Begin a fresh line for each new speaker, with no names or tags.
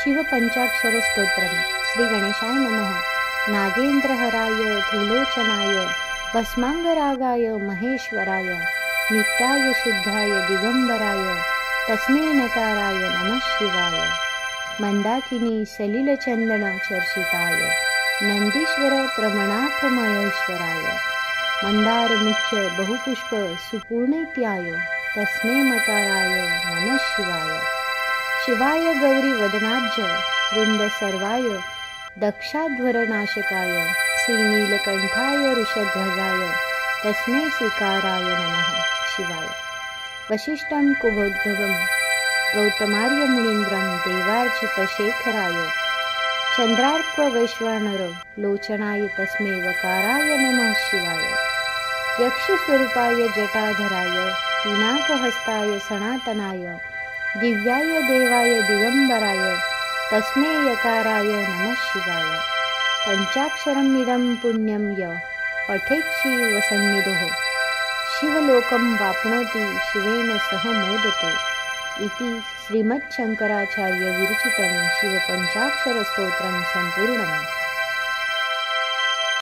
शिवपंचाक्षर स्तोत्रम. श्री गणेशाय नमः. नागेंद्रहराय त्रिलोचनाय भस्मांगरागाय महेश्वराय नित्याय शुद्धाय दिगंबराय तस्मै नकाराय नमः शिवाय. मंदाकिनी सलिलचंदन चर्चिताय नंदीश्वर प्रमणाथ महेश्वराय मंदार मुख्य बहुपुष्प सुपूर्णित्याय तस्मै मकाराय नमः शिवाय. शिवाय गौरी वदनाब्ज वृंद सर्वाय दक्षाध्वरनाशकाय श्रीनीलकंठाय ऋषध्वजाय तस्मै श्रीकाराय नमः शिवाय. वसिष्ठं कुबोद्धवं गौतमार्य मुनीन्द्रं देवार्चितशेखराय चंद्रार्क वैश्वानर लोचनाय तस्मै वकाराय नमः शिवाय. यक्षस्वरूपाय जटाधराय पिनाकहस्ताय सनातनाय दिव्याय देवाय दिगंबराय तस्मै यकाराय नमः शिवाय. पंचाक्षरमिदं पुण्यं य पठेत् शिवसन्निधौ शिवलोकं वाप्नोति शिवेन सह मोदते इति श्रीमच्छंकराचार्य विरचितं शिवपंचाक्षरस्तोत्रं संपूर्णम्.